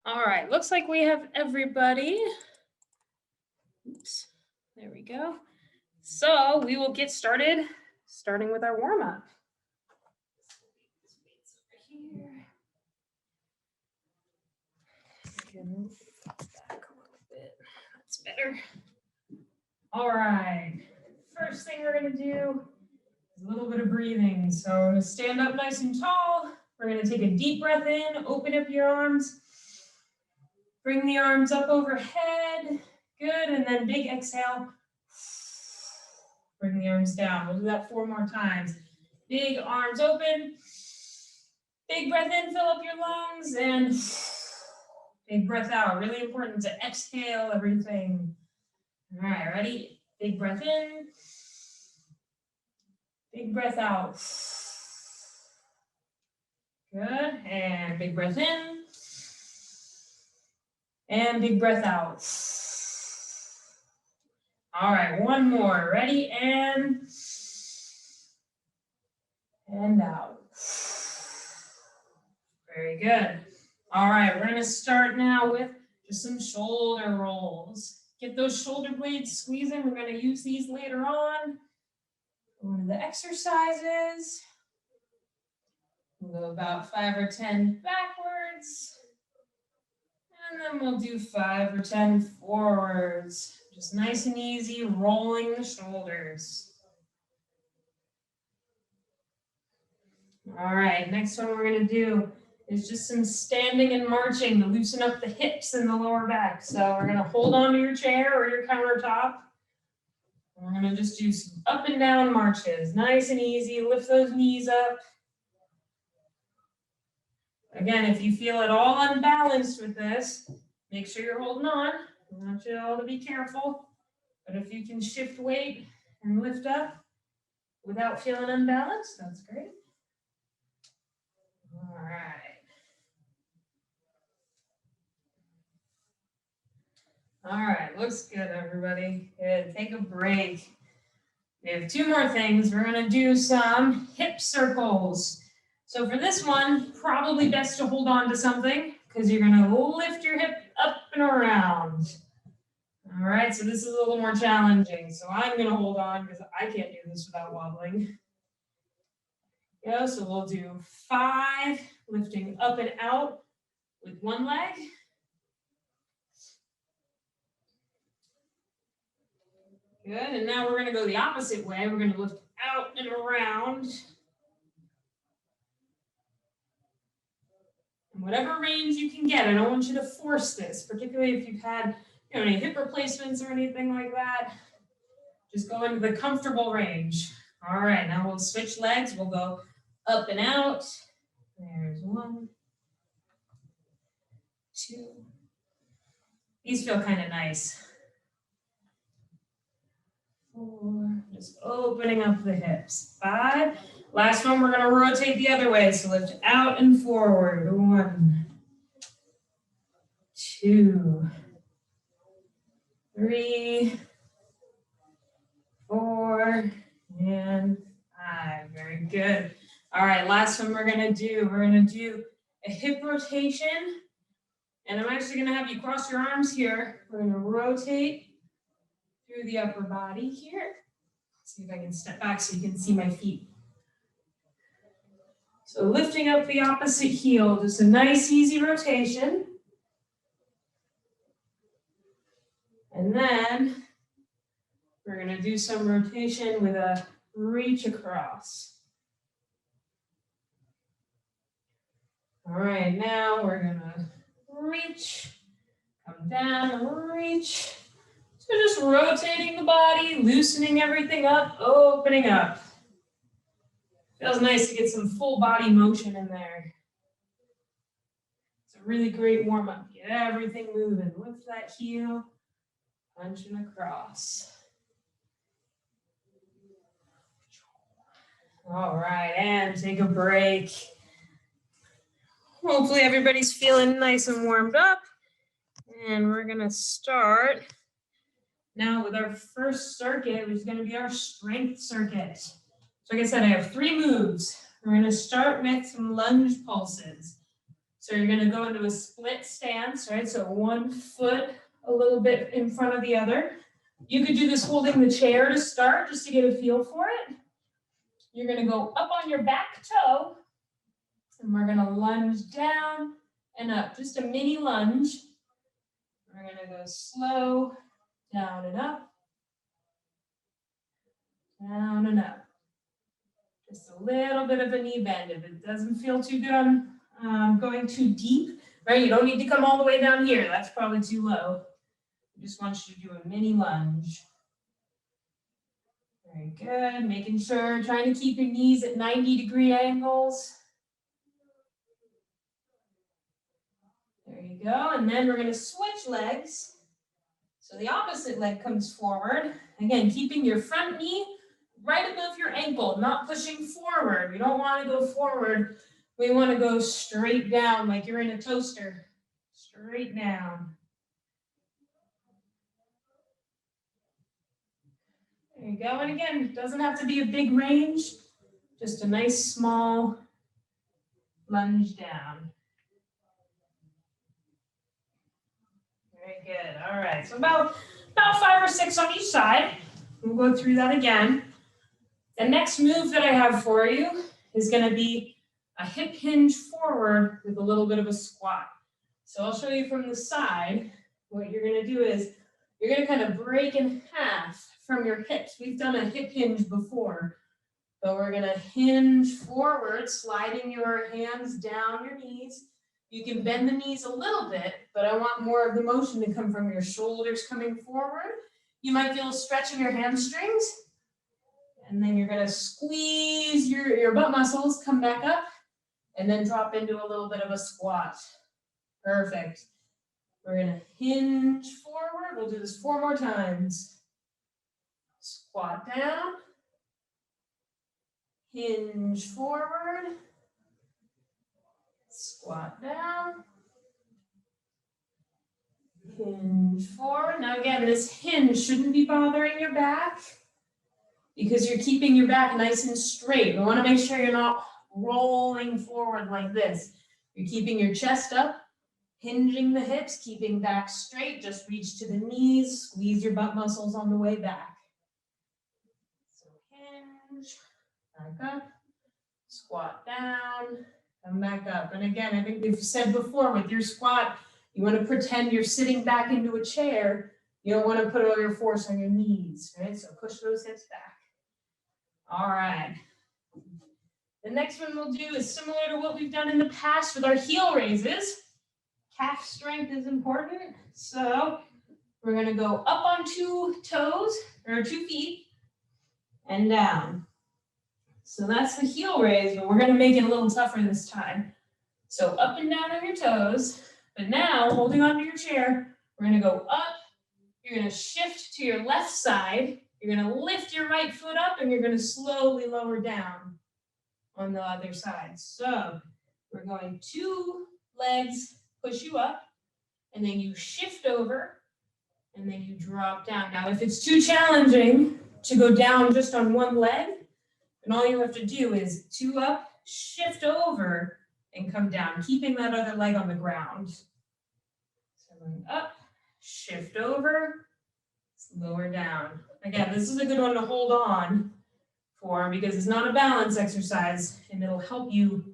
All right, looks like we have everybody. Oops, there we go. So we will get started, starting with our warm-up. Move back a little bit. That's better. All right, first thing we're gonna do is a little bit of breathing. So we're gonna stand up nice and tall. We're gonna take a deep breath in, open up your arms. Bring the arms up overhead. Good, and then big exhale. Bring the arms down. We'll do that 4 more times. Big arms open. Big breath in, fill up your lungs, and big breath out. Really important to exhale everything. All right, ready? Big breath in. Big breath out. Good, and big breath in. And big breath out. All right, 1 more. Ready? And out. Very good. All right, we're going to start now with just some shoulder rolls. Get those shoulder blades squeezing. We're going to use these later on. One of the exercises. We'll go about 5 or 10 backwards. And then we'll do 5 or 10 forwards. Just nice and easy, rolling the shoulders. All right, next one we're going to do is just some standing and marching to loosen up the hips and the lower back. So we're going to hold on to your chair or your countertop. And we're going to just do some up and down marches. Nice and easy. Lift those knees up. Again, if you feel at all unbalanced with this, make sure you're holding on. I want you all to be careful. But if you can shift weight and lift up without feeling unbalanced, that's great. All right. All right, looks good, everybody. Good, take a break. We have 2 more things. We're gonna do some hip circles. So for this one, probably best to hold on to something because you're gonna lift your hip up and around. All right, so this is a little more challenging. So I'm gonna hold on because I can't do this without wobbling. Yeah, so we'll do 5, lifting up and out with 1 leg. Good, and now we're gonna go the opposite way. We're gonna lift out and around. And whatever range you can get, I don't want you to force this, particularly if you've had any hip replacements or anything like that. Just go into the comfortable range. All right, now we'll switch legs. We'll go up and out. There's 1, 2. These feel kind of nice. 4, just opening up the hips. 5. Last one, we're going to rotate the other way. So lift out and forward. 1, 2, 3, 4, and 5. Very good. All right, last one we're going to do a hip rotation. And I'm actually going to have you cross your arms here. We're going to rotate through the upper body here. Let's see if I can step back so you can see my feet. So lifting up the opposite heel, just a nice easy rotation. And then we're going to do some rotation with a reach across. All right, now we're going to reach, come down, reach. So just rotating the body, loosening everything up, opening up. Feels nice to get some full body motion in there. It's a really great warm-up. Get everything moving. Lift that heel, punching across. All right, and take a break. Hopefully everybody's feeling nice and warmed up. And we're gonna start now with our first circuit, which is gonna be our strength circuit. So like I said, I have 3 moves. We're gonna start with some lunge pulses. So you're going to go into a split stance, right? So one foot a little bit in front of the other. You could do this holding the chair to start, just to get a feel for it. You're going to go up on your back toe, and we're going to lunge down and up, just a mini lunge. We're going to go slow, down and up, down and up. Just a little bit of a knee bend. If it doesn't feel too good on going too deep, right? You don't need to come all the way down here. That's probably too low. I just want you to do a mini lunge. Very good. Making sure, trying to keep your knees at 90-degree angles. There you go. And then we're going to switch legs. So the opposite leg comes forward. Again, keeping your front knee right above your ankle, not pushing forward. We don't want to go forward. We want to go straight down like you're in a toaster. Straight down. There you go. And again, it doesn't have to be a big range. Just a nice small lunge down. Very good. All right. So about 5 or 6 on each side. We'll go through that again. The next move that I have for you is going to be a hip hinge forward with a little bit of a squat. So I'll show you from the side. What you're going to do is you're going to kind of break in half from your hips. We've done a hip hinge before, but we're going to hinge forward, sliding your hands down your knees. You can bend the knees a little bit, but I want more of the motion to come from your shoulders coming forward. You might feel a stretch in your hamstrings. And then you're going to squeeze your butt muscles, come back up, and then drop into a little bit of a squat. Perfect. We're going to hinge forward. We'll do this 4 more times. Squat down. Hinge forward. Squat down. Hinge forward. Now again, this hinge shouldn't be bothering your back, because you're keeping your back nice and straight. We want to make sure you're not rolling forward like this. You're keeping your chest up, hinging the hips, keeping back straight. Just reach to the knees, squeeze your butt muscles on the way back. So hinge, back up, squat down, come back up. And again, I think we've said before, with your squat, you want to pretend you're sitting back into a chair. You don't want to put all your force on your knees, right? So push those hips back. All right. The next one we'll do is similar to what we've done in the past with our heel raises. Calf strength is important. So we're going to go up on 2 toes, or 2 feet, and down. So that's the heel raise, but we're going to make it a little tougher this time. So up and down on your toes, but now holding onto your chair, we're going to go up. You're going to shift to your left side. You're going to lift your right foot up, and you're going to slowly lower down on the other side. So we're going 2 legs, push you up, and then you shift over, and then you drop down. Now, if it's too challenging to go down just on 1 leg, then all you have to do is 2 up, shift over, and come down, keeping that other leg on the ground. So going up, shift over, lower down. Again, this is a good one to hold on for, because it's not a balance exercise, and it'll help you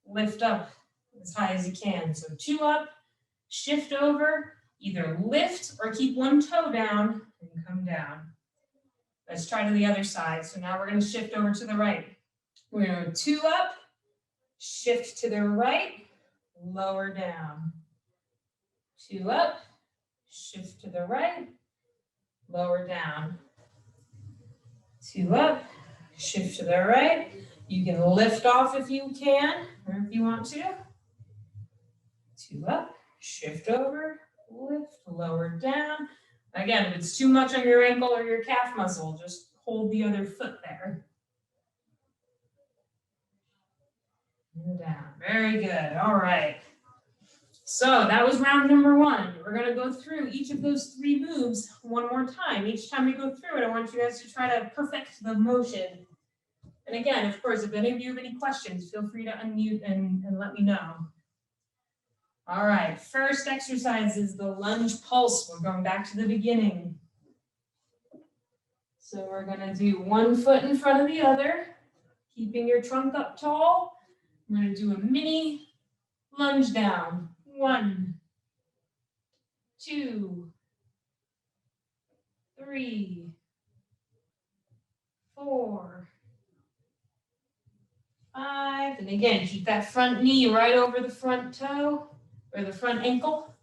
lift up as high as you can. So 2 up, shift over, either lift or keep 1 toe down and come down. Let's try to the other side. So now we're going to shift over to the right. We're going to go 2 up, shift to the right, lower down. 2 up, shift to the right, lower down. 2 up, shift to the right. You can lift off if you can, or if you want to. 2 up, shift over, lift, lower down. Again, if it's too much on your ankle or your calf muscle, just hold the other foot there. And down. Very good. All right. So that was round number 1. We're going to go through each of those 3 moves 1 more time. Each time we go through it, I want you guys to try to perfect the motion. And again, of course, if any of you have any questions, feel free to unmute and let me know. All right, first exercise is the lunge pulse. We're going back to the beginning. So we're gonna do one foot in front of the other, keeping your trunk up tall. We're gonna do a mini lunge down. 1, 2, 3, 4, 5. And again, keep that front knee right over the front toe or the front ankle.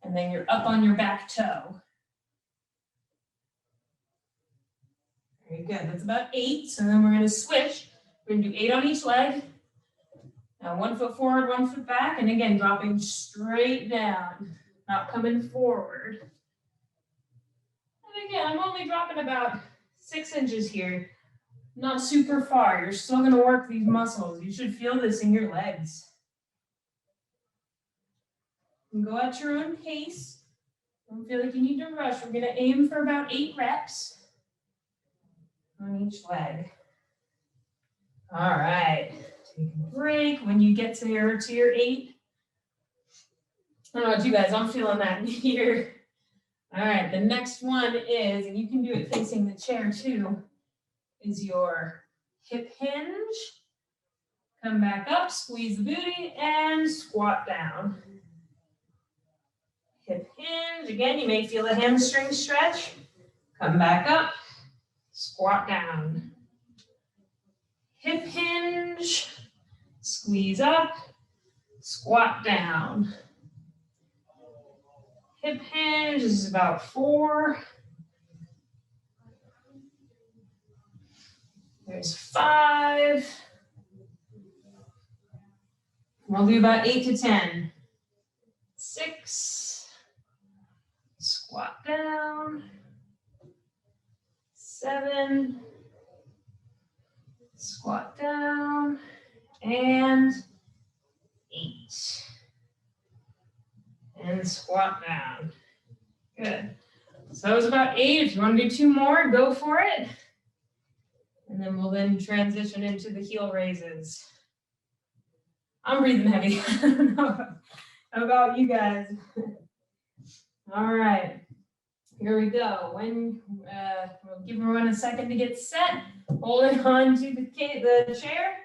And then you're up on your back toe. Very good. That's about 8. So then we're going to switch. We're going to do 8 on each leg. Now 1 foot forward, 1 foot back. And again, dropping straight down, not coming forward. And again, I'm only dropping about 6 inches here. Not super far. You're still going to work these muscles. You should feel this in your legs. And go at your own pace. Don't feel like you need to rush. We're going to aim for about 8 reps on each leg. All right. Take a break when you get to your 8. I don't know about you guys. I'm feeling that here. All right. The next one is, and you can do it facing the chair too, is your hip hinge. Come back up, squeeze the booty, and squat down. Hip hinge. Again, you may feel a hamstring stretch. Come back up, squat down. Hip hinge, squeeze up, squat down. Hip hinge is about 4. There's 5. We'll do about 8 to 10. 6. Squat down. 7. Squat down. And 8. And squat down. Good. So that was about 8. If you want to do 2 more, go for it. And then we'll transition into the heel raises. I'm breathing heavy. How about you guys? All right. Here we go. We'll give everyone a second to get set. Holding on to the chair.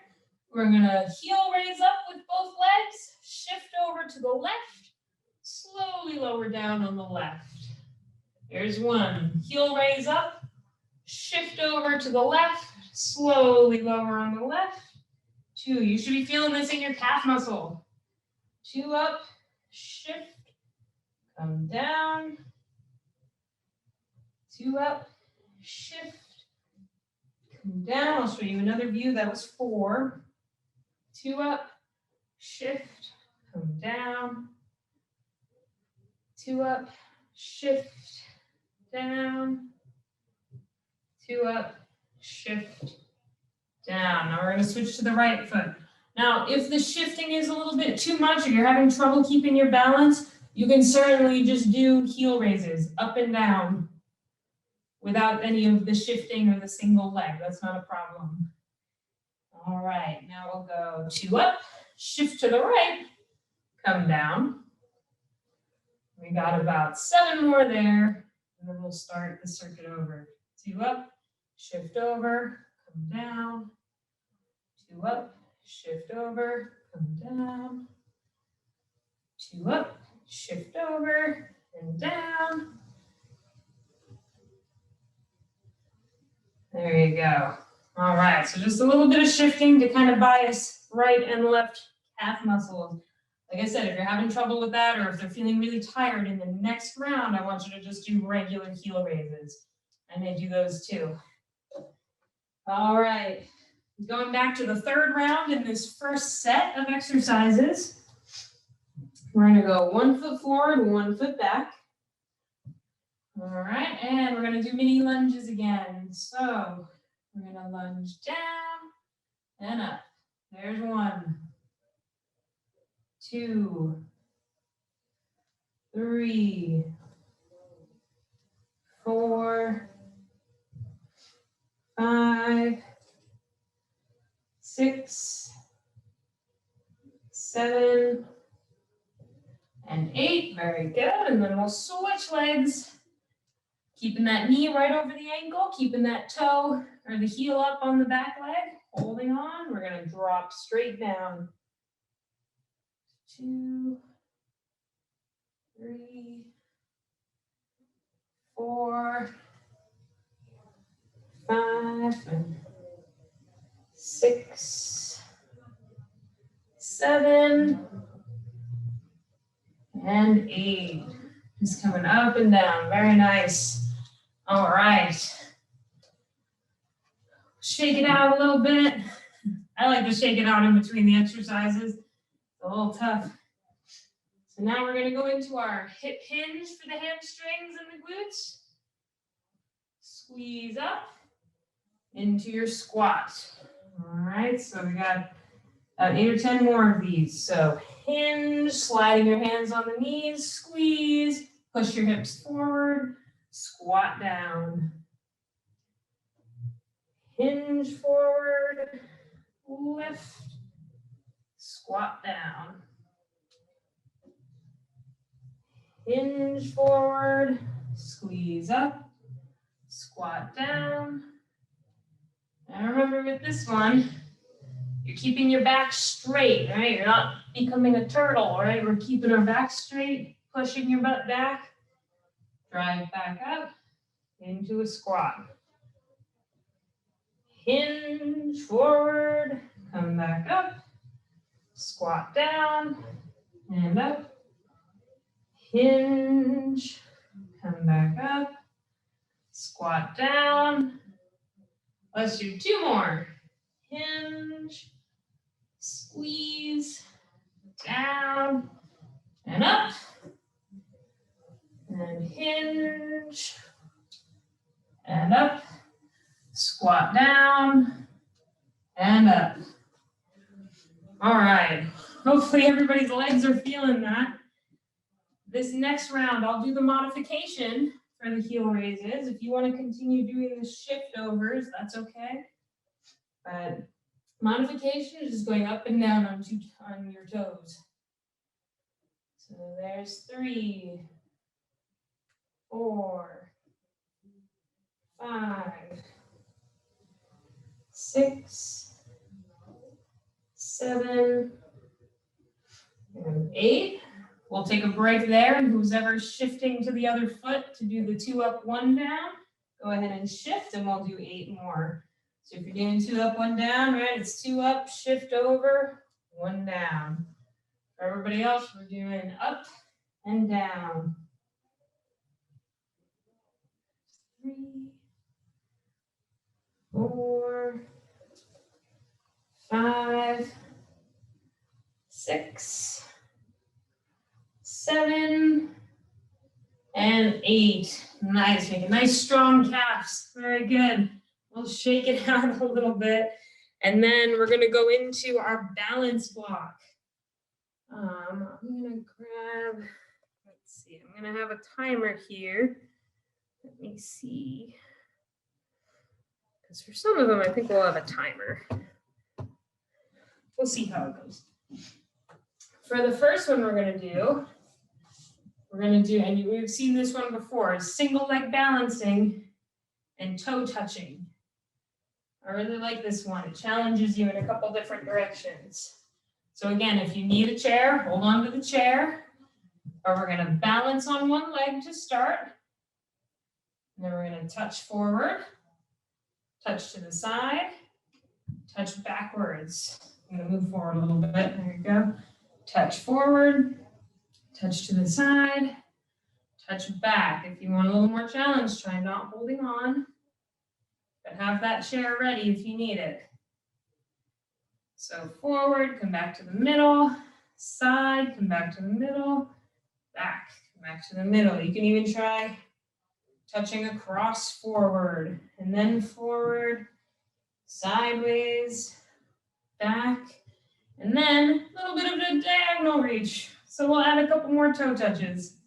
We're going to heel raise up with both legs. Shift over to the left. Slowly lower down on the left. There's 1. Heel raise up. Shift over to the left. Slowly lower on the left. 2. You should be feeling this in your calf muscle. 2 up. Shift. Come down. 2 up. Shift. Come down. I'll show you another view. That was 4. 2 up. Shift. Come down. 2 up. Shift. Down. 2 up. Shift. Down. Now we're going to switch to the right foot. Now, if the shifting is a little bit too much or you're having trouble keeping your balance, you can certainly just do heel raises up and down without any of the shifting or the single leg. That's not a problem. All right, now we'll go 2 up, shift to the right, come down. We got about 7 more there, and then we'll start the circuit over. 2 up, shift over, come down. 2 up, shift over, come down. 2 up, shift over, and down. There you go. All right, so just a little bit of shifting to kind of bias right and left calf muscles. Like I said, if you're having trouble with that or if they're feeling really tired in the next round, I want you to just do regular heel raises. I may do those too. All right. Going back to the 3rd round in this first set of exercises, we're going to go 1 foot forward, 1 foot back. All right, and we're going to do mini lunges again. So we're going to lunge down and up. There's 1, 2, 3, 4, 5, 6, 7, and 8. Very good. And then we'll switch legs. Keeping that knee right over the ankle, keeping that toe or the heel up on the back leg, holding on. We're going to drop straight down. 2, 3, 4, 5, 6, 7, and 8. Just coming up and down. Very nice. All right. Shake it out a little bit. I like to shake it out in between the exercises. It's a little tough. So now we're going to go into our hip hinge for the hamstrings and the glutes. Squeeze up into your squat. All right, so we got about 8 or 10 more of these. So hinge, sliding your hands on the knees, squeeze, push your hips forward, squat down. Hinge forward, lift, squat down. Hinge forward, squeeze up, squat down. And remember with this one, you're keeping your back straight, right? You're not becoming a turtle, right? We're keeping our back straight, pushing your butt back, drive back up into a squat. Hinge forward, come back up, squat down, and up. Hinge, come back up, squat down. Let's do 2 more. Hinge, squeeze, down, and up. And hinge, and up. Squat down, and up. All right. Hopefully everybody's legs are feeling that. This next round, I'll do the modification for the heel raises. If you want to continue doing the shift overs, that's okay. But modification is just going up and down on your toes. So there's 3, 4, 5, 6, 7, and 8. We'll take a break there, and who's ever shifting to the other foot to do the 2 up, 1 down, go ahead and shift, and we'll do 8 more. So if you're doing 2 up, 1 down, right, it's 2 up, shift over, 1 down. For everybody else, we're doing up and down. 3, 4, 5, 6, 7, and 8. Nice, make a nice strong calves. Very good. We'll shake it out a little bit. And then we're gonna go into our balance block. I'm gonna grab, let's see, I'm gonna have a timer here. Let me see. Because for some of them, I think we'll have a timer. We'll see how it goes. For the first one we're gonna do, and we've seen this one before, is single leg balancing and toe touching. I really like this one. It challenges you in a couple different directions. So again, if you need a chair, hold on to the chair, or we're gonna balance on one leg to start. And then we're gonna touch forward, touch to the side, touch backwards. I'm gonna move forward a little bit, there you go. Touch forward, touch to the side, touch back. If you want a little more challenge, try not holding on, but have that chair ready if you need it. So forward, come back to the middle, side, come back to the middle, back, come back to the middle. You can even try touching across forward, and then forward, sideways, back, and then a little bit of a diagonal reach. So we'll add a couple more toe touches.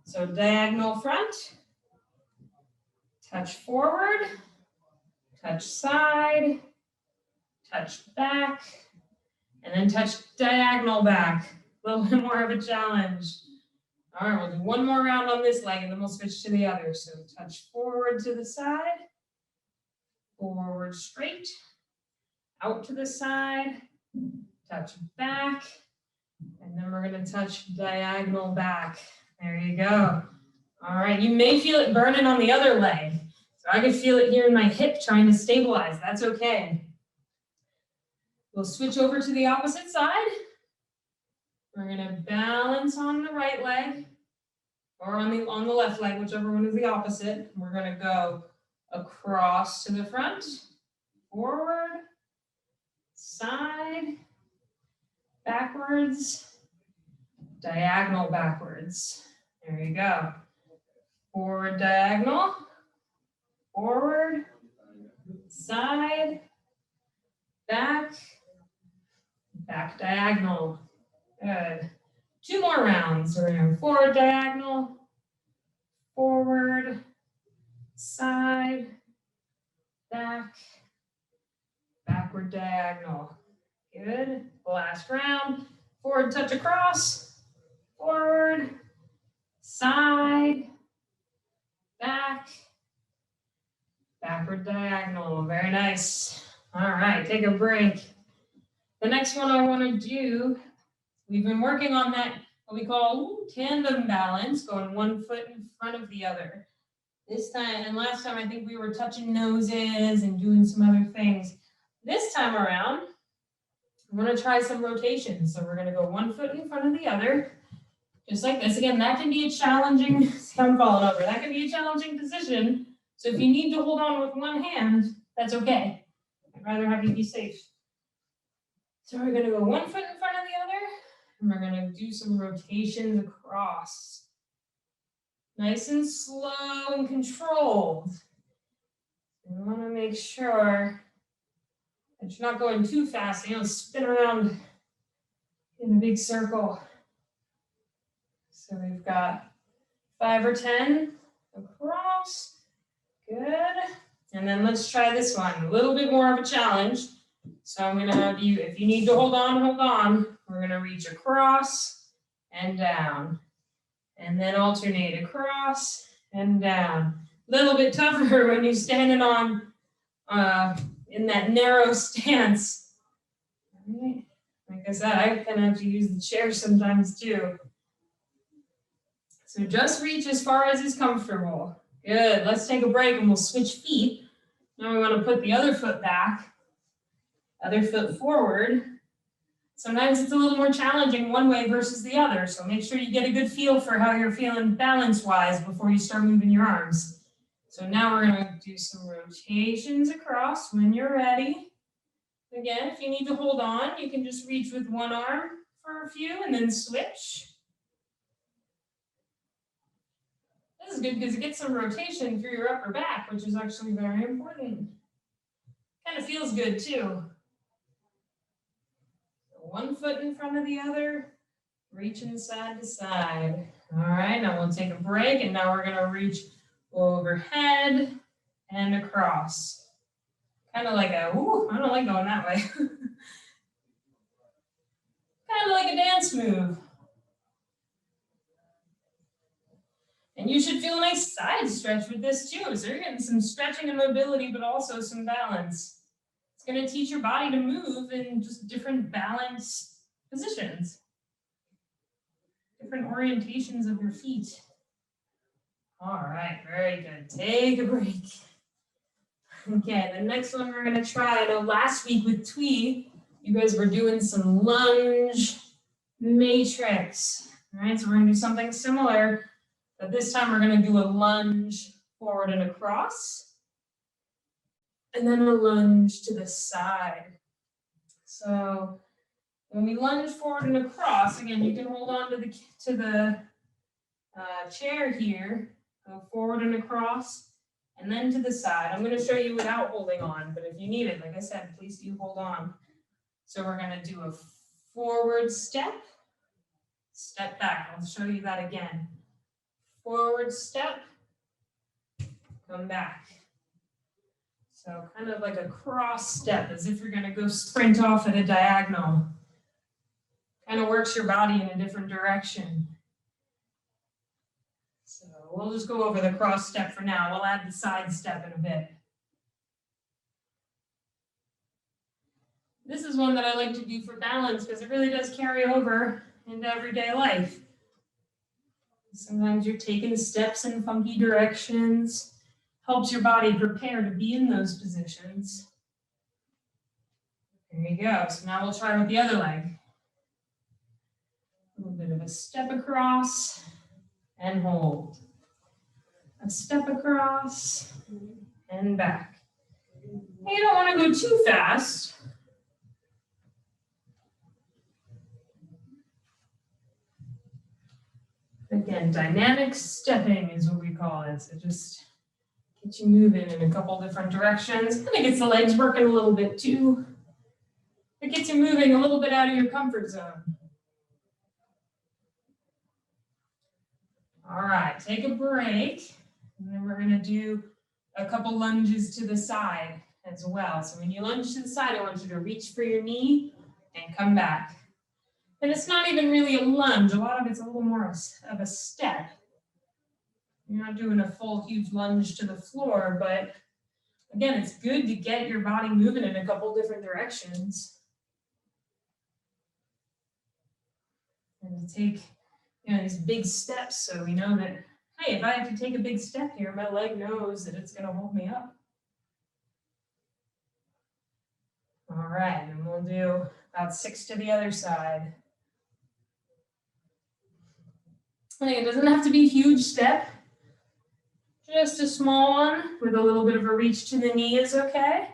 So diagonal front, touch forward, touch side, touch back, and then touch diagonal back. A little bit more of a challenge. All right, we'll do one more round on this leg and then we'll switch to the other. So touch forward to the side, forward straight, out to the side, touch back, and then we're going to touch diagonal back. There you go. All right, you may feel it burning on the other leg. So I can feel it here in my hip trying to stabilize. That's okay. We'll switch over to the opposite side. We're going to balance on the right leg or on the left leg, whichever one is the opposite. We're going to go across to the front, forward, side, backwards, diagonal backwards. There you go. Forward diagonal, forward, side, back, back diagonal. Good. 2 more rounds. We're going to forward diagonal, forward, side, back, backward diagonal. Good. Last round. Forward touch across, forward, side, back, backward diagonal. Very nice. All right, take a break. The next one I want to do, we've been working on that, what we call tandem balance, going one foot in front of the other. This time, and last time, I think we were touching noses and doing some other things. This time around, I'm going to try some rotations. So we're going to go 1 foot in front of the other, just like this. Again, that can be a challenging, I'm falling over, that can be a challenging position. So if you need to hold on with one hand, that's okay. I'd rather have you be safe. So we're going to go 1 foot in front of the other, and we're going to do some rotations across. Nice and slow and controlled. You want to make sure that you're not going too fast. You don't spin around in a big circle. So we've got 5 or 10 across. Good. And then let's try this one. A little bit more of a challenge. So I'm going to have you, if you need to hold on, hold on. We're going to reach across and down. And then alternate across and down. A little bit tougher when you're standing on in that narrow stance. Right. Like I said, I kind of have to use the chair sometimes too. So just reach as far as is comfortable. Good. Let's take a break and we'll switch feet. Now we want to put the other foot back, other foot forward. Sometimes it's a little more challenging one way versus the other, so make sure you get a good feel for how you're feeling balance-wise before you start moving your arms. So now we're going to do some rotations across when you're ready. Again, if you need to hold on, you can just reach with one arm for a few and then switch. This is good because it gets some rotation through your upper back, which is actually very important. Kind of feels good too. 1 foot in front of the other, reaching side to side. All right, now we'll take a break, and now we're going to reach overhead and across. Kind of like a, ooh, I don't like going that way. Kind of like a dance move. And you should feel a nice side stretch with this too. So you're getting some stretching and mobility, but also some balance. It's going to teach your body to move in just different balance positions, different orientations of your feet. All right, very good. Take a break. Okay, the next one we're going to try, I know last week with Twee, you guys were doing some lunge matrix. All right, so we're going to do something similar, but this time we're going to do a lunge forward and across, and then a lunge to the side. So when we lunge forward and across, again, you can hold on to the chair here, go forward and across, and then to the side. I'm going to show you without holding on, but if you need it, like I said, please do hold on. So we're going to do a forward step, step back. I'll show you that again. Forward step, come back. So kind of like a cross step, as if you're going to go sprint off at a diagonal. Kind of works your body in a different direction. So we'll just go over the cross step for now. We'll add the side step in a bit. This is one that I like to do for balance because it really does carry over into everyday life. Sometimes you're taking steps in funky directions, helps your body prepare to be in those positions. There you go. So now we'll try with the other leg. A little bit of a step across and hold. A step across and back. You don't want to go too fast. Again, dynamic stepping is what we call it. So just get you moving in a couple different directions. And it gets the legs working a little bit too. It gets you moving a little bit out of your comfort zone. All right, take a break. And then we're going to do a couple lunges to the side as well. So when you lunge to the side, I want you to reach for your knee and come back. And it's not even really a lunge. A lot of it's a little more of a step. You're not doing a full, huge lunge to the floor, but again, it's good to get your body moving in a couple different directions. And to take, these big steps so we know that, hey, if I have to take a big step here, my leg knows that it's going to hold me up. All right, and we'll do about 6 to the other side. I think it doesn't have to be a huge step. Just a small one with a little bit of a reach to the knee is okay.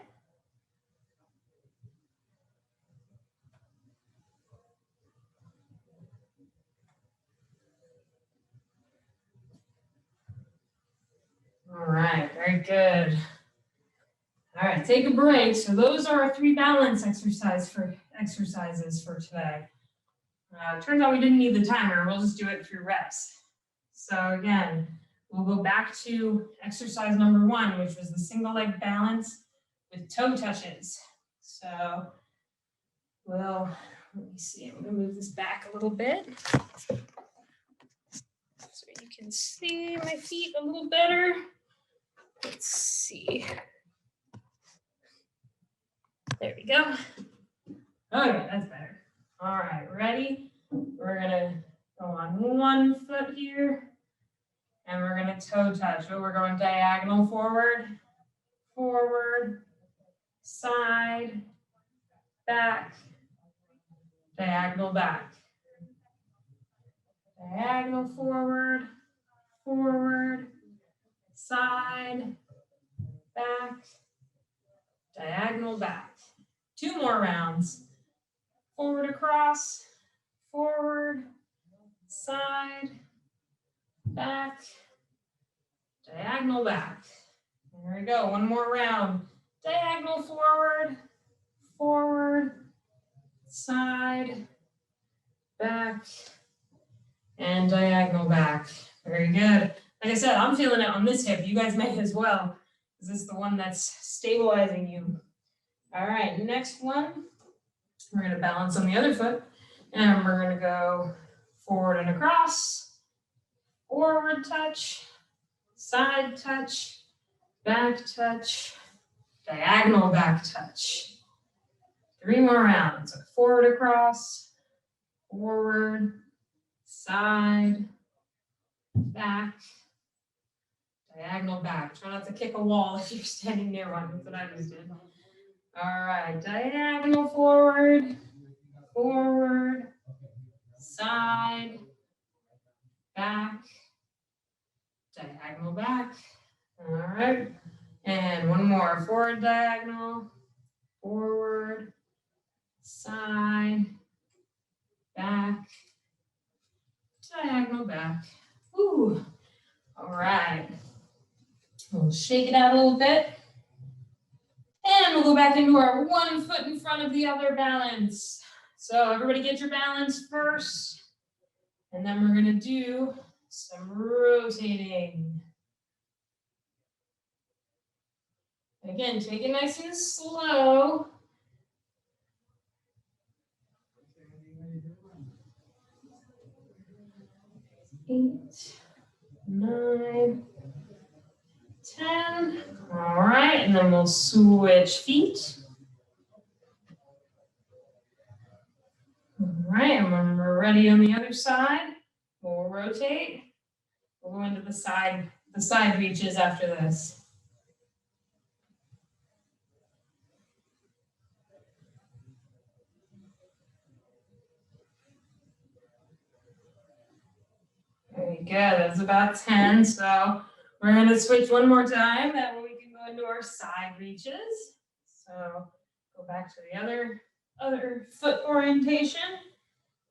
All right, very good. All right, take a break. So those are our 3 balance exercises for today. Turns out we didn't need the timer. We'll just do it through reps. So again, we'll go back to exercise number 1, which was the single leg balance with toe touches. So let me see, I'm gonna move this back a little bit so you can see my feet a little better. Let's see. There we go. Okay, that's better. All right, ready? We're gonna go on one foot here, and we're gonna toe touch. So we're going diagonal forward, forward, side, back, diagonal back. Diagonal forward, forward, side, back, diagonal back. 2 more rounds. Forward across, forward, side, back, diagonal back. There we go, 1 more round. Diagonal forward, forward, side, back, and diagonal back. Very good. Like I said, I'm feeling it on this hip. You guys may as well, because this is the one that's stabilizing you. All right, next one. We're going to balance on the other foot, and we're going to go forward and across, forward touch, side touch, back touch, diagonal back touch. 3 more rounds. So forward across, forward, side, back, diagonal back. Try not to kick a wall if you're standing near one. That's what I just did. All right, diagonal forward, forward, side, back, diagonal back. All right, and 1 more. Forward diagonal, forward, side, back, diagonal back. Ooh. All right. We'll shake it out a little bit. And we'll go back into our 1 foot in front of the other balance. So everybody get your balance first. And then we're going to do some rotating. Again, take it nice and slow. Eight, 9, 10. All right, and then we'll switch feet. All right, and when we're ready on the other side, we'll rotate. We'll go into the side reaches after this. Very good, that's about 10. So we're gonna switch one more time, that way we can go into our side reaches. So go back to the other foot orientation.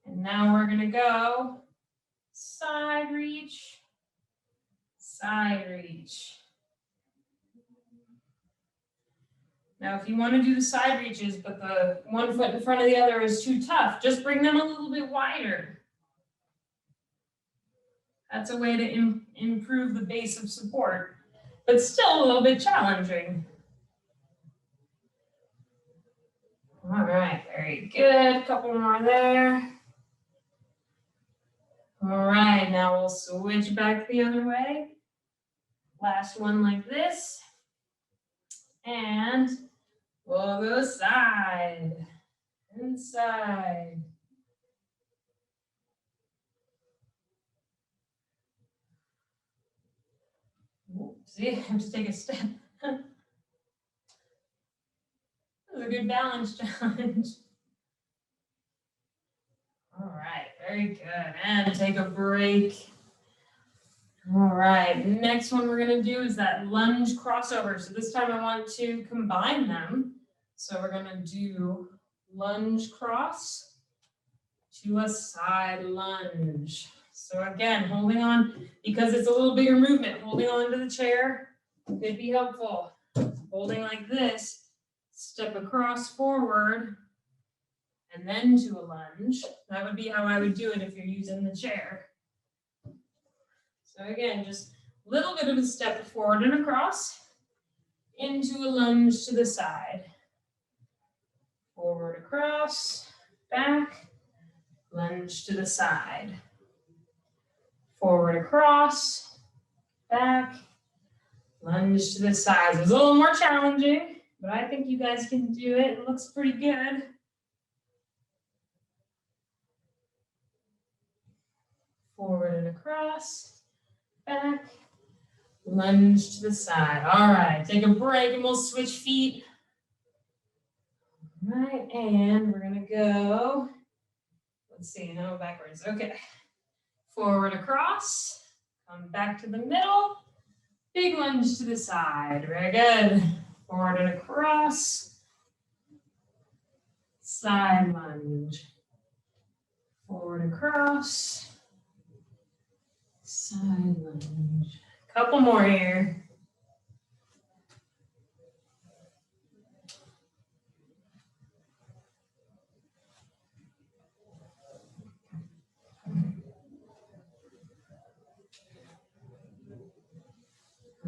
And now we're gonna go side reach, side reach. Now, if you want to do the side reaches, but the one foot in front of the other is too tough, just bring them a little bit wider. That's a way to improve the base of support, but still a little bit challenging. All right, very good. Couple more there. All right, now we'll switch back the other way. Last one like this. And we'll go side and side. See, I have to take a step. That was a good balance challenge. All right, very good. And take a break. All right, next one we're gonna do is that lunge crossover. So this time I want to combine them. So we're gonna do lunge cross to a side lunge. So again, holding on, because it's a little bigger movement, holding on to the chair could be helpful. Holding like this, step across forward, and then to a lunge. That would be how I would do it if you're using the chair. So again, just a little bit of a step forward and across, into a lunge to the side. Forward, across, back, lunge to the side. Forward, across, back, lunge to the side. It's a little more challenging, but I think you guys can do it. It looks pretty good. Forward and across, back, lunge to the side. All right, take a break and we'll switch feet. All right, and we're gonna go, let's see, no, backwards, okay. Forward, across, come back to the middle, big lunge to the side, very good. Forward and across, side lunge. Forward, across, side lunge. Couple more here.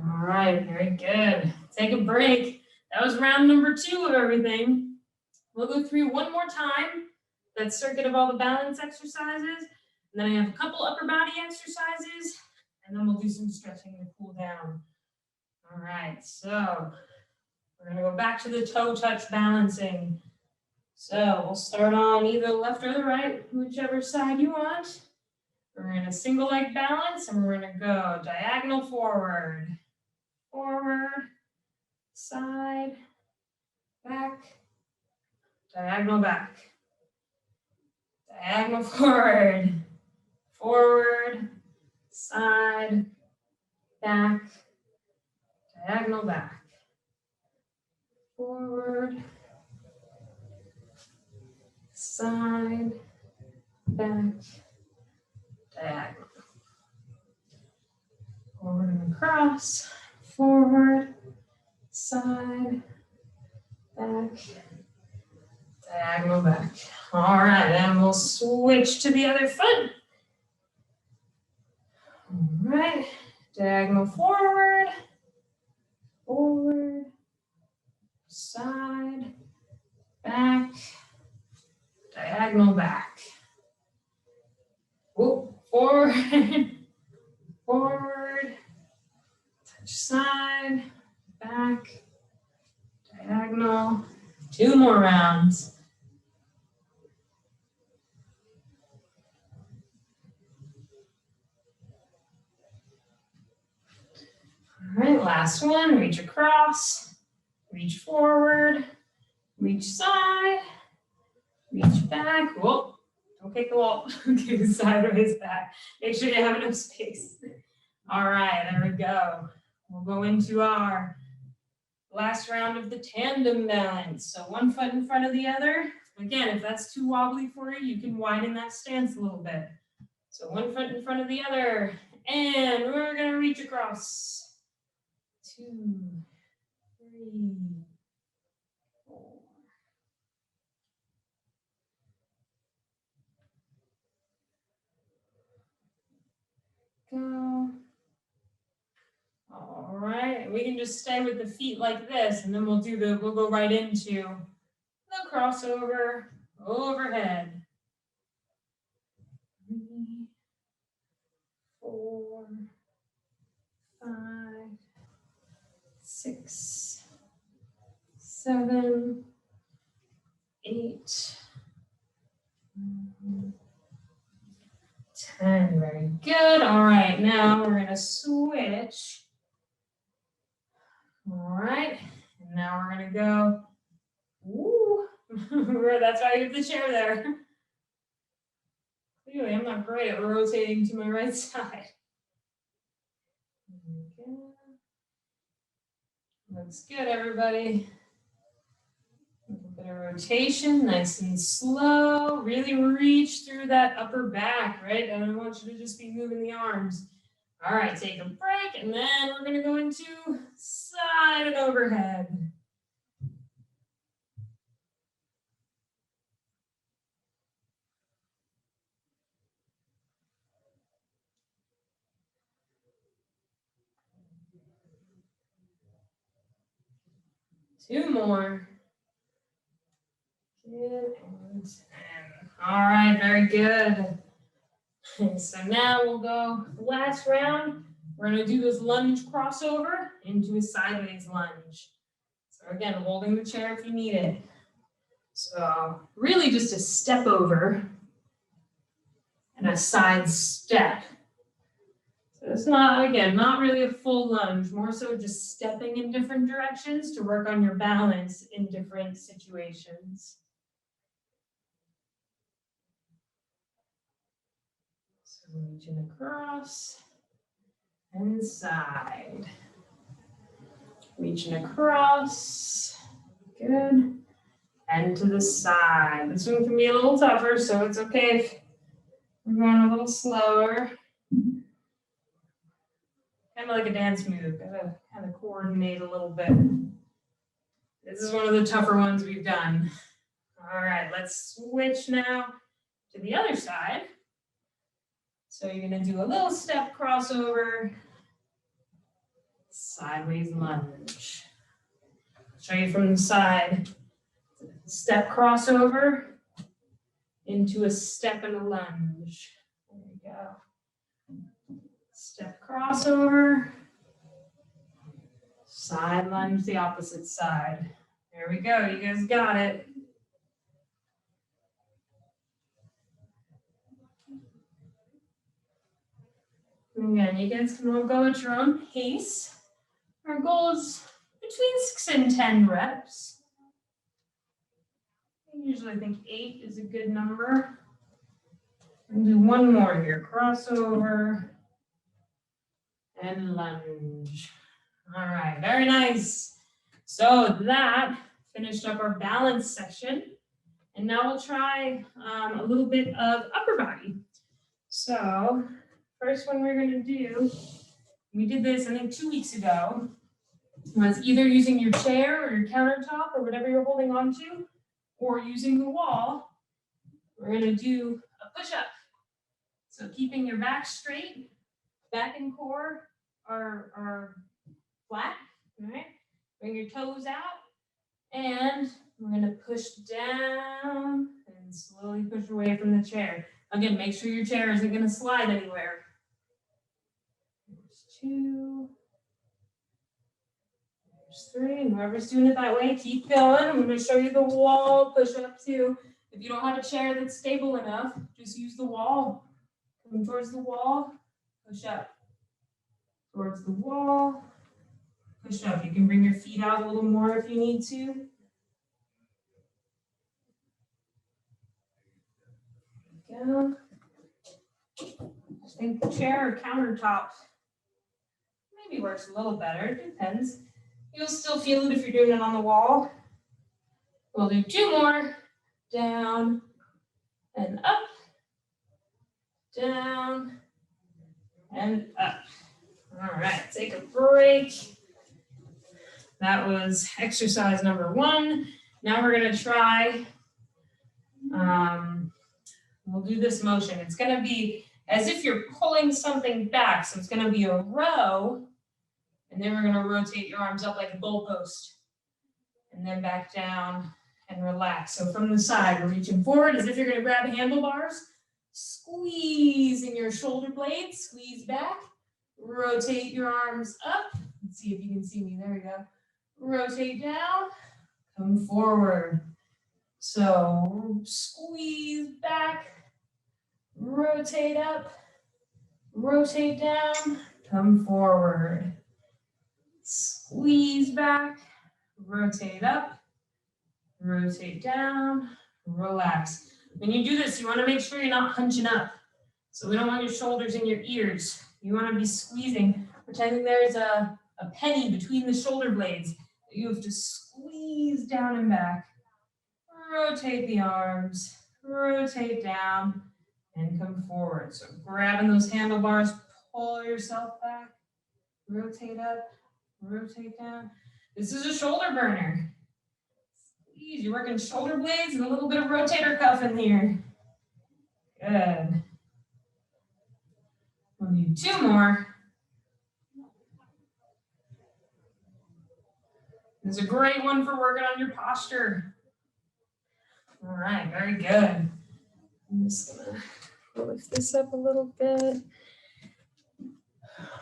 All right, very good. Take a break. That was round number 2 of everything. We'll go through one more time that circuit of all the balance exercises. And then I have a couple upper body exercises, and then we'll do some stretching to cool down. All right, so we're gonna go back to the toe touch balancing. So we'll start on either the left or the right, whichever side you want. We're in a single leg balance, and we're gonna go diagonal forward, forward, side, back, diagonal back, diagonal forward, forward, side, back, diagonal back, forward, side, back, diagonal, forward and across, forward, side, back, diagonal back. All right, and we'll switch to the other foot. All right, diagonal forward, forward, side, back, diagonal back. Whoop, forward, forward, side, back, diagonal. 2 more rounds. All right, last one, reach across, reach forward, reach side, reach back. Whoa, don't kick the wall. Okay, sideways back. Make sure you have enough space. All right, there we go. We'll go into our last round of the tandem balance. So one foot in front of the other. Again, if that's too wobbly for you, you can widen that stance a little bit. So one foot in front of the other, and we're gonna reach across. 2, 3, 4. Go. All right, we can just stay with the feet like this, and then we'll go right into the crossover overhead. 3, 4, 5, 6, 7, 8, 9, 10. Very good. All right, now we're gonna switch. All right, and now we're gonna go. Ooh, that's why I have the chair there. Clearly, I'm not great at rotating to my right side. Okay. Looks good, everybody. A bit of rotation, nice and slow. Really reach through that upper back, right? I don't want you to just be moving the arms. All right, take a break, and then we're gonna go into side and overhead. Two more. Good and 10. All right, very good. So now we'll go last round. We're going to do this lunge crossover into a sideways lunge. So again, holding the chair if you need it. So really just a step over and a side step. So it's not, again, not really a full lunge, more so just stepping in different directions to work on your balance in different situations. So reaching across and side. Reaching across, good, and to the side. This one can be a little tougher, so it's okay if we're going a little slower. Kind of like a dance move, gotta kind of coordinate a little bit. This is one of the tougher ones we've done. All right, let's switch now to the other side. So you're gonna do a little step crossover, sideways lunge. Show you from the side. Step crossover into a step and a lunge. There we go. Step crossover, side lunge, the opposite side. There we go, you guys got it. Again, you guys can all go at your own pace. Our goal is between 6 and 10 reps. I usually think 8 is a good number. We'll do one more here, crossover and lunge. All right, very nice. So that finished up our balance session. And now we'll try a little bit of upper body. So first one we're gonna do, we did this I think 2 weeks ago, was either using your chair or your countertop or whatever you're holding on to, or using the wall. We're gonna do a push-up. So keeping your back straight, back and core are flat, all right? Bring your toes out, and we're gonna push down and slowly push away from the chair. Again, make sure your chair isn't gonna slide anywhere. There's 2. There's 3, and whoever's doing it that way, keep going. I'm going to show you the wall push-up too. If you don't have a chair that's stable enough, just use the wall. Come towards the wall, push up. Towards the wall, push up. You can bring your feet out a little more if you need to. Go. I think the chair or countertop maybe works a little better. It depends. You'll still feel it if you're doing it on the wall. We'll do 2 more. Down and up. Down and up. All right, take a break. That was exercise number 1. Now we're going to try, we'll do this motion. It's going to be as if you're pulling something back. So it's going to be a row, and then we're going to rotate your arms up like a goalpost, and then back down and relax. So from the side, we're reaching forward as if you're going to grab handlebars, squeezing your shoulder blades, squeeze back, rotate your arms up. Let's see if you can see me. There we go. Rotate down, come forward. So squeeze back, rotate up, rotate down, come forward. Squeeze back, rotate up, rotate down, relax. When you do this, you want to make sure you're not hunching up. So we don't want your shoulders in your ears. You want to be squeezing, pretending there's a penny between the shoulder blades. You have to squeeze down and back. Rotate the arms, rotate down, and come forward. So grabbing those handlebars, pull yourself back, rotate up, rotate down. This is a shoulder burner. Squeeze, you're working shoulder blades and a little bit of rotator cuff in here. Good. We'll do 2 more. This is a great one for working on your posture. All right, very good. I'm just gonna lift this up a little bit.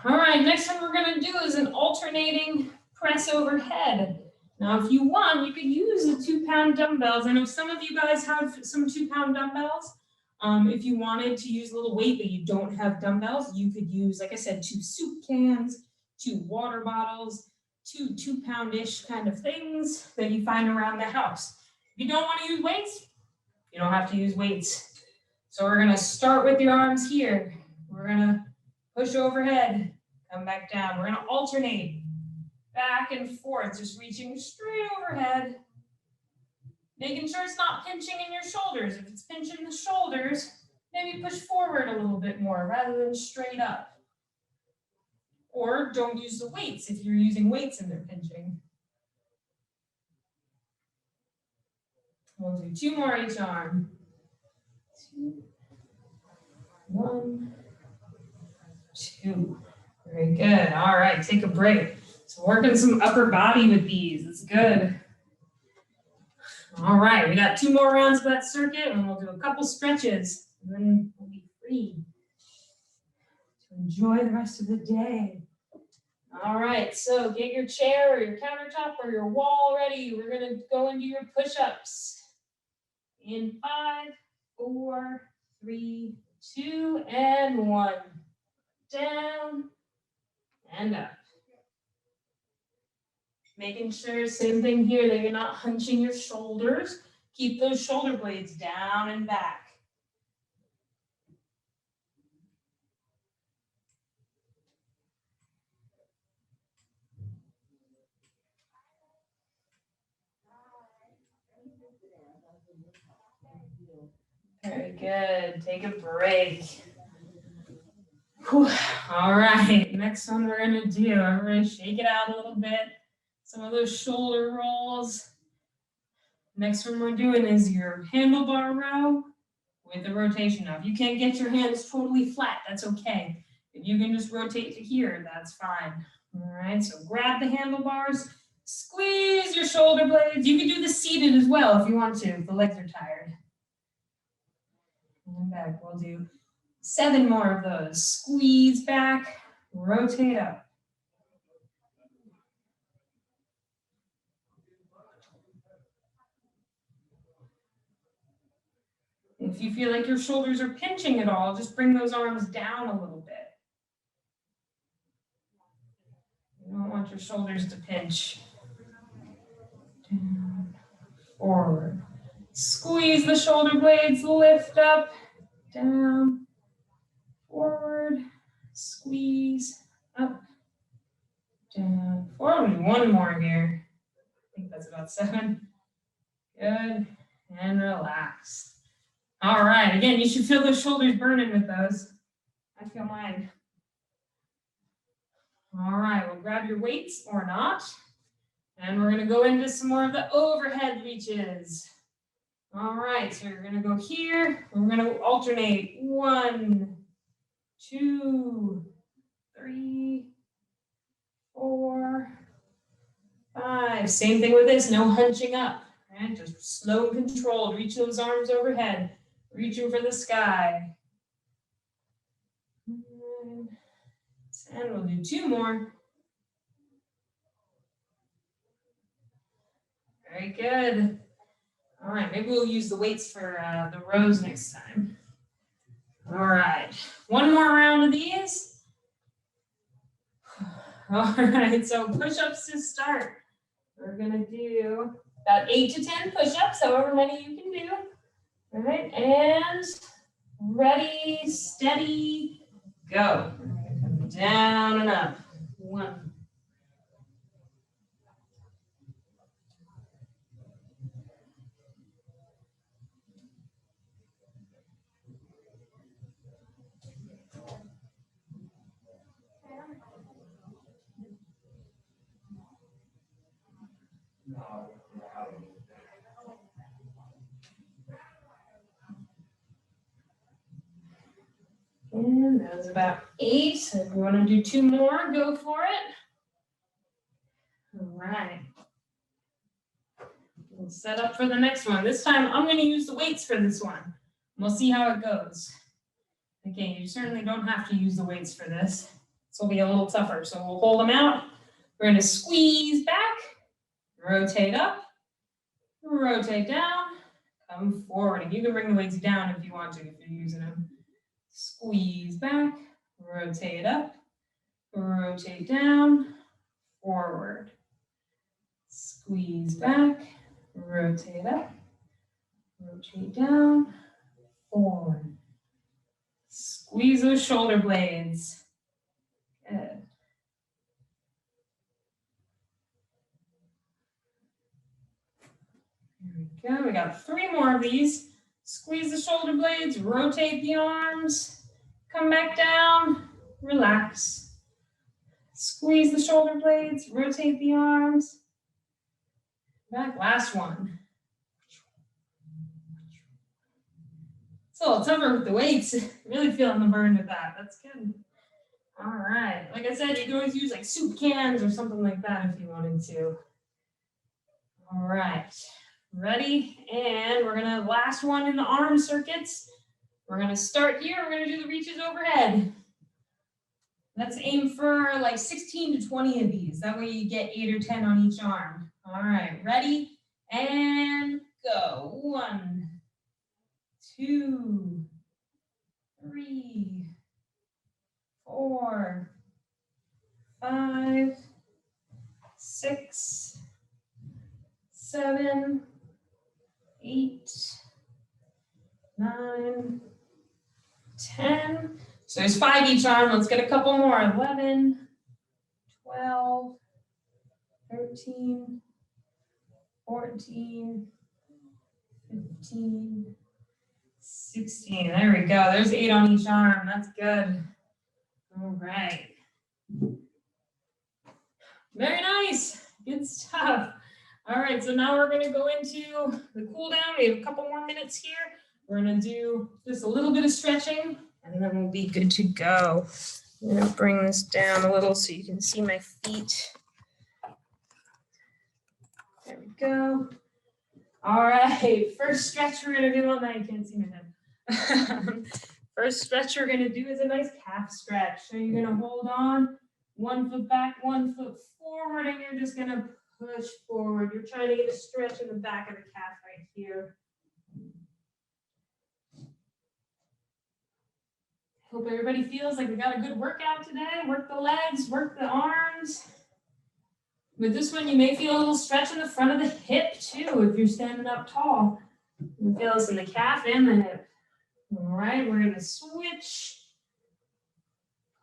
All right, next one we're gonna do is an alternating press overhead. Now, if you want, you could use the 2-pound dumbbells. I know some of you guys have some 2-pound dumbbells. If you wanted to use a little weight but you don't have dumbbells, you could use, like I said, 2 soup cans, 2 water bottles, 2 2-pound-ish kind of things that you find around the house. If you don't want to use weights, you don't have to use weights. So we're going to start with your arms here. We're going to push overhead, come back down. We're going to alternate back and forth, just reaching straight overhead. Making sure it's not pinching in your shoulders. If it's pinching the shoulders, maybe push forward a little bit more rather than straight up. Or don't use the weights if you're using weights and they're pinching. We'll do 2 more each arm. 2, 1, 2. Very good. All right, take a break. So working some upper body with these. It's good. All right, we got 2 more rounds of that circuit, and we'll do a couple stretches, and then we'll be free to enjoy the rest of the day. All right, so get your chair or your countertop or your wall ready. We're going to go into your push-ups. In 5, 4, 3, 2, and 1. Down and up. Making sure, same thing here, that you're not hunching your shoulders. Keep those shoulder blades down and back. Very good. Take a break. Whew. All right, next one we're going to do, I'm going to shake it out a little bit. Some of those shoulder rolls. Next one we're doing is your handlebar row with the rotation. Now, if you can't get your hands totally flat, that's okay. If you can just rotate to here, that's fine. All right, so grab the handlebars, squeeze your shoulder blades. You can do the seated as well if you want to, if the legs are tired. And back, we'll do 7 more of those. Squeeze back, rotate up. If you feel like your shoulders are pinching at all, just bring those arms down a little bit. You don't want your shoulders to pinch. Down, forward. Squeeze the shoulder blades, lift up, down, forward, squeeze, up, down, forward. One more here. I think that's about 7. Good, and relax. All right, again, you should feel those shoulders burning with those. I feel mine. All right, well, grab your weights or not. And we're gonna go into some more of the overhead reaches. All right, so you're gonna go here. We're gonna alternate 1, 2, 3, 4, 5. Same thing with this, no hunching up, right? Just slow and controlled. Reach those arms overhead, reaching for the sky. And we'll do 2 more. Very good. All right, maybe we'll use the weights for the rows next time. All right, 1 more round of these. All right, so push-ups to start. We're gonna do about 8 to 10 push-ups, however many you can do. All right, and ready, steady, go. Come down and up. 1. And that was about 8. So if you want to do 2 more, go for it. All right. We'll set up for the next one. This time I'm going to use the weights for this one. We'll see how it goes. Okay, you certainly don't have to use the weights for this. This will be a little tougher. So we'll hold them out. We're going to squeeze back, rotate up, rotate down, come forward. And you can bring the weights down if you want to, if you're using them. Squeeze back, rotate up, rotate down, forward. Squeeze back, rotate up, rotate down, forward. Squeeze those shoulder blades. Good. There we go. We got 3 more of these. Squeeze the shoulder blades, rotate the arms, come back down, relax. Squeeze the shoulder blades, rotate the arms. Back, last one. It's a little tougher with the weights. Really feeling the burn with that. That's good. All right. Like I said, you can always use like soup cans or something like that if you wanted to. All right. Ready? And we're gonna last one in the arm circuits. We're gonna start here. We're gonna do the reaches overhead. Let's aim for like 16 to 20 of these. That way you get 8 or 10 on each arm. All right, ready? And go. 1, 2, 3, 4, 5, 6, 7, 8, 9, 10. So there's 5 each arm. Let's get a couple more. 11, 12, 13, 14, 15, 16. There we go. There's 8 on each arm. That's good. All right. Very nice. Good stuff. All right, so now we're going to go into the cool down. We have a couple more minutes here. We're going to do just a little bit of stretching, and then we'll be good to go. I'm going to bring this down a little so you can see my feet. There we go. All right, first stretch we're going to do on that. You can't see my head. First stretch we're going to do is a nice calf stretch. So you're going to hold on, 1 foot back, 1 foot forward, and you're just going to push forward. You're trying to get a stretch in the back of the calf right here. Hope everybody feels like we got a good workout today. Work the legs, work the arms. With this one, you may feel a little stretch in the front of the hip too if you're standing up tall. You can feel this in the calf and the hip. All right, we're going to switch.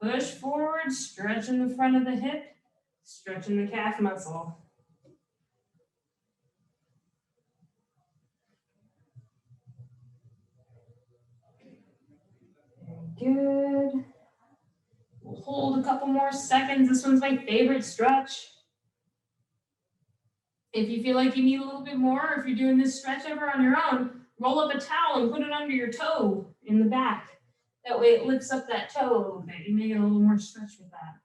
Push forward, stretch in the front of the hip, stretch in the calf muscle. Very good. We'll hold a couple more seconds. This one's my favorite stretch. If you feel like you need a little bit more, if you're doing this stretch ever on your own, roll up a towel and put it under your toe in the back. That way it lifts up that toe a little bit. You may get a little more stretch with that.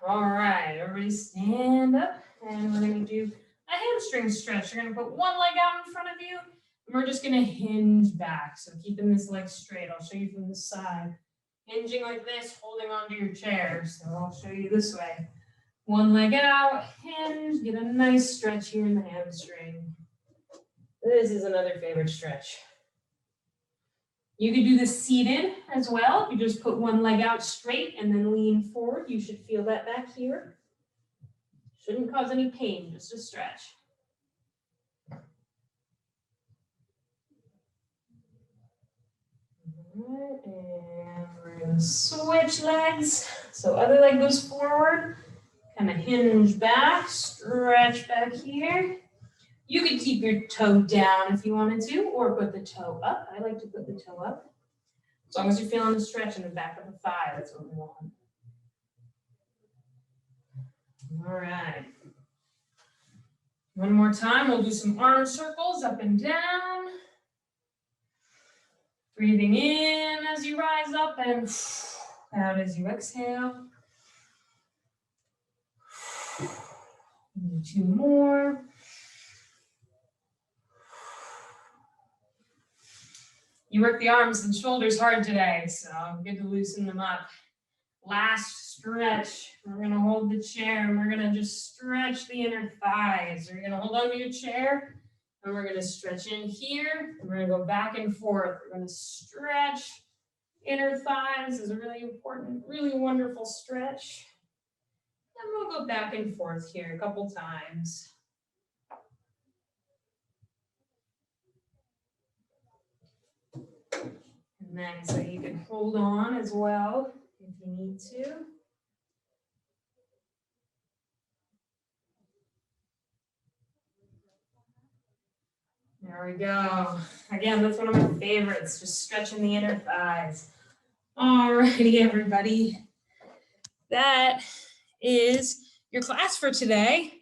All right, everybody stand up and we're going to do a hamstring stretch. You're going to put one leg out in front of you and we're just going to hinge back. So keeping this leg straight. I'll show you from the side. Hinging like this, holding onto your chair. So I'll show you this way. One leg out, hinge, get a nice stretch here in the hamstring. This is another favorite stretch. You could do this seated as well. You just put one leg out straight and then lean forward. You should feel that back here. Shouldn't cause any pain, just a stretch. All right, and we're going to switch legs. So other leg goes forward, kind of hinge back, stretch back here. You could keep your toe down if you wanted to, or put the toe up. I like to put the toe up. As long as you're feeling the stretch in the back of the thigh, that's what we want. All right. One more time, we'll do some arm circles up and down. Breathing in as you rise up and out as you exhale. 2 more. You work the arms and shoulders hard today, so good to loosen them up. Last stretch. We're going to hold the chair and we're going to just stretch the inner thighs. You're going to hold on to your chair and we're going to stretch in here. And we're going to go back and forth. We're going to stretch inner thighs. This is a really important, really wonderful stretch. And we'll go back and forth here a couple times. And then so you can hold on as well if you need to. There we go. Again, that's one of my favorites, just stretching the inner thighs. All righty, everybody. That is your class for today.